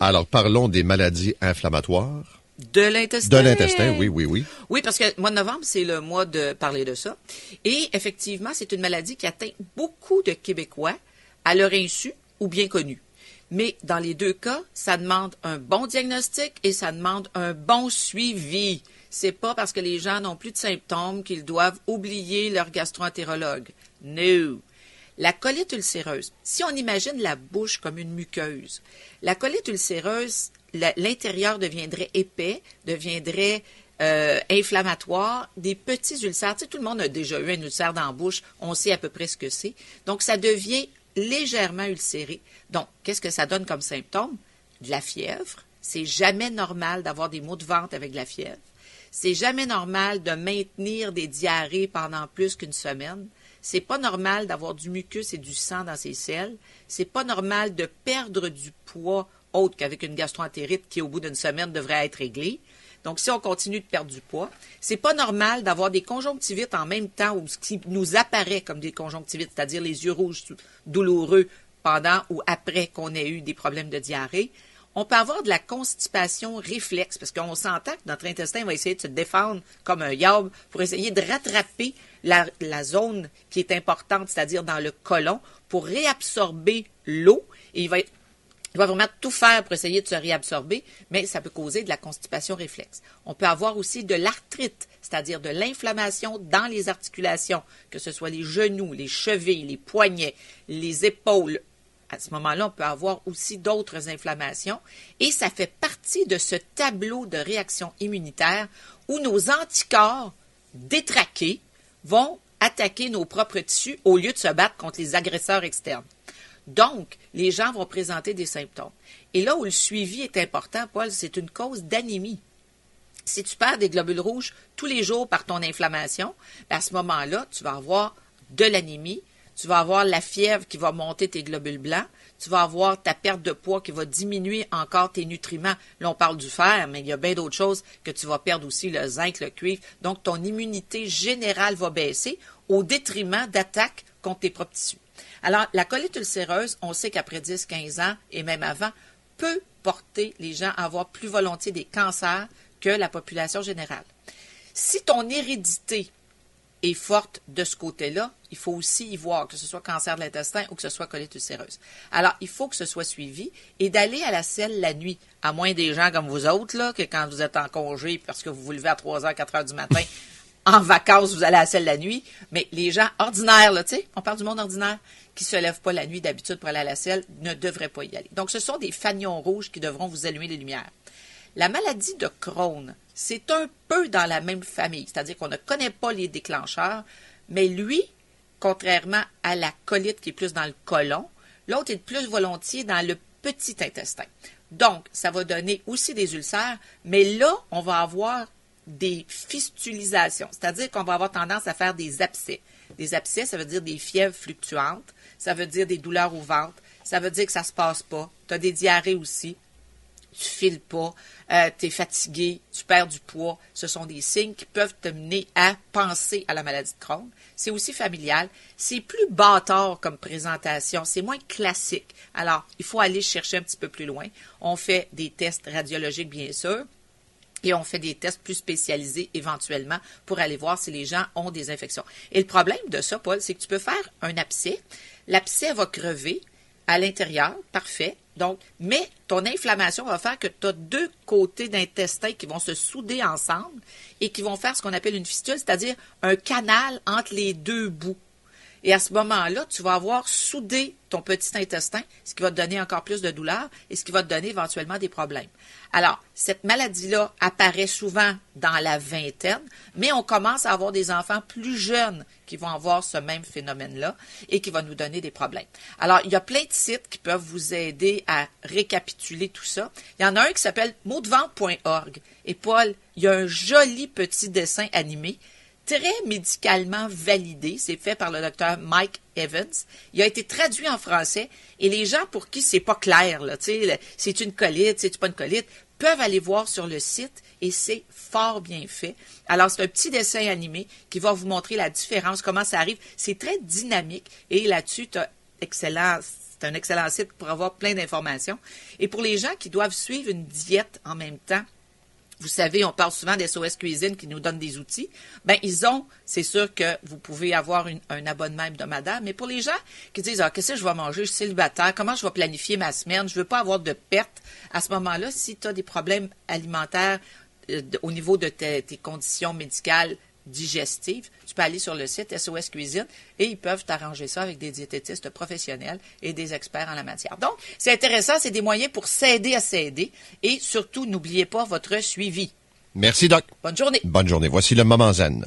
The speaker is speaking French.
Alors, parlons des maladies inflammatoires. De l'intestin. De l'intestin, oui, oui, oui. Oui, parce que le mois de novembre, c'est le mois de parler de ça. Et effectivement, c'est une maladie qui atteint beaucoup de Québécois à leur insu ou bien connue. Mais dans les deux cas, ça demande un bon diagnostic et ça demande un bon suivi. C'est pas parce que les gens n'ont plus de symptômes qu'ils doivent oublier leur gastro-entérologue. No. La colite ulcéreuse, si on imagine la bouche comme une muqueuse, la colite ulcéreuse, l'intérieur deviendrait épais, deviendrait inflammatoire, des petits ulcères. Tu sais, tout le monde a déjà eu un ulcère dans la bouche, on sait à peu près ce que c'est. Donc, ça devient légèrement ulcéré. Donc, qu'est-ce que ça donne comme symptôme? De la fièvre. C'est jamais normal d'avoir des maux de ventre avec de la fièvre. C'est jamais normal de maintenir des diarrhées pendant plus qu'une semaine. C'est pas normal d'avoir du mucus et du sang dans ses selles. C'est pas normal de perdre du poids autre qu'avec une gastro-entérite qui, au bout d'une semaine, devrait être réglée. Donc, si on continue de perdre du poids, c'est pas normal d'avoir des conjonctivites en même temps ou ce qui nous apparaît comme des conjonctivites, c'est-à-dire les yeux rouges douloureux pendant ou après qu'on ait eu des problèmes de diarrhée. On peut avoir de la constipation réflexe parce qu'on s'entend que notre intestin va essayer de se défendre comme un yaourt pour essayer de rattraper la zone qui est importante, c'est-à-dire dans le côlon, pour réabsorber l'eau. Et il va vraiment tout faire pour essayer de se réabsorber, mais ça peut causer de la constipation réflexe. On peut avoir aussi de l'arthrite, c'est-à-dire de l'inflammation dans les articulations, que ce soit les genoux, les chevilles, les poignets, les épaules. À ce moment-là, on peut avoir aussi d'autres inflammations et ça fait partie de ce tableau de réaction immunitaire où nos anticorps détraqués vont attaquer nos propres tissus au lieu de se battre contre les agresseurs externes. Donc, les gens vont présenter des symptômes. Et là où le suivi est important, Paul, c'est une cause d'anémie. Si tu perds des globules rouges tous les jours par ton inflammation, à ce moment-là, tu vas avoir de l'anémie, tu vas avoir la fièvre qui va monter tes globules blancs, tu vas avoir ta perte de poids qui va diminuer encore tes nutriments. Là, on parle du fer, mais il y a bien d'autres choses que tu vas perdre aussi, le zinc, le cuivre. Donc, ton immunité générale va baisser au détriment d'attaques contre tes propres tissus. Alors, la colite ulcéreuse, on sait qu'après 10-15 ans et même avant, peut porter les gens à avoir plus volontiers des cancers que la population générale. Si ton hérédité est forte de ce côté-là, il faut aussi y voir, que ce soit cancer de l'intestin ou que ce soit colite ulcéreuse. Alors, il faut que ce soit suivi et d'aller à la selle la nuit, à moins des gens comme vous autres, là, que quand vous êtes en congé parce que vous vous levez à 3h, 4h du matin, en vacances, vous allez à la selle la nuit, mais les gens ordinaires, là, tu sais, on parle du monde ordinaire, qui ne se lèvent pas la nuit d'habitude pour aller à la selle, ne devraient pas y aller. Donc, ce sont des fanions rouges qui devront vous allumer les lumières. La maladie de Crohn, c'est un peu dans la même famille, c'est-à-dire qu'on ne connaît pas les déclencheurs, mais lui, contrairement à la colite qui est plus dans le côlon, l'autre est plus volontiers dans le petit intestin. Donc, ça va donner aussi des ulcères, mais là, on va avoir des fistulisations, c'est-à-dire qu'on va avoir tendance à faire des abcès. Des abcès, ça veut dire des fièvres fluctuantes, ça veut dire des douleurs au ventre, ça veut dire que ça ne se passe pas, tu as des diarrhées aussi, tu files pas, tu es fatigué, tu perds du poids. Ce sont des signes qui peuvent te mener à penser à la maladie de Crohn. C'est aussi familial. C'est plus bâtard comme présentation. C'est moins classique. Alors, il faut aller chercher un petit peu plus loin. On fait des tests radiologiques, bien sûr. Et on fait des tests plus spécialisés éventuellement pour aller voir si les gens ont des infections. Et le problème de ça, Paul, c'est que tu peux faire un abcès. L'abcès va crever à l'intérieur, parfait. Donc, mais ton inflammation va faire que tu as deux côtés d'intestin qui vont se souder ensemble et qui vont faire ce qu'on appelle une fistule, c'est-à-dire un canal entre les deux bouts. Et à ce moment-là, tu vas avoir soudé ton petit intestin, ce qui va te donner encore plus de douleur et ce qui va te donner éventuellement des problèmes. Alors, cette maladie-là apparaît souvent dans la vingtaine, mais on commence à avoir des enfants plus jeunes qui vont avoir ce même phénomène-là et qui va nous donner des problèmes. Alors, il y a plein de sites qui peuvent vous aider à récapituler tout ça. Il y en a un qui s'appelle motdeventre.org. Et Paul, il y a un joli petit dessin animé très médicalement validé. C'est fait par le docteur Mike Evans. Il a été traduit en français et les gens pour qui c'est pas clair, là, c'est une colite, c'est pas une colite, peuvent aller voir sur le site et c'est fort bien fait. Alors, c'est un petit dessin animé qui va vous montrer la différence, comment ça arrive. C'est très dynamique et là-dessus, tu as excellent C'est un excellent site pour avoir plein d'informations. Et pour les gens qui doivent suivre une diète en même temps, vous savez, on parle souvent d'SOS Cuisine qui nous donne des outils. Ben, c'est sûr que vous pouvez avoir un abonnement hebdomadaire, mais pour les gens qui disent, qu'est-ce que je vais manger, je suis célibataire, comment je vais planifier ma semaine, je veux pas avoir de perte, à ce moment-là, si tu as des problèmes alimentaires au niveau de tes conditions médicales digestives, tu peux aller sur le site SOS Cuisine et ils peuvent t'arranger ça avec des diététistes professionnels et des experts en la matière. Donc, c'est intéressant, c'est des moyens pour s'aider à s'aider et surtout, n'oubliez pas votre suivi. Merci, Doc. Bonne journée. Bonne journée. Voici le moment zen.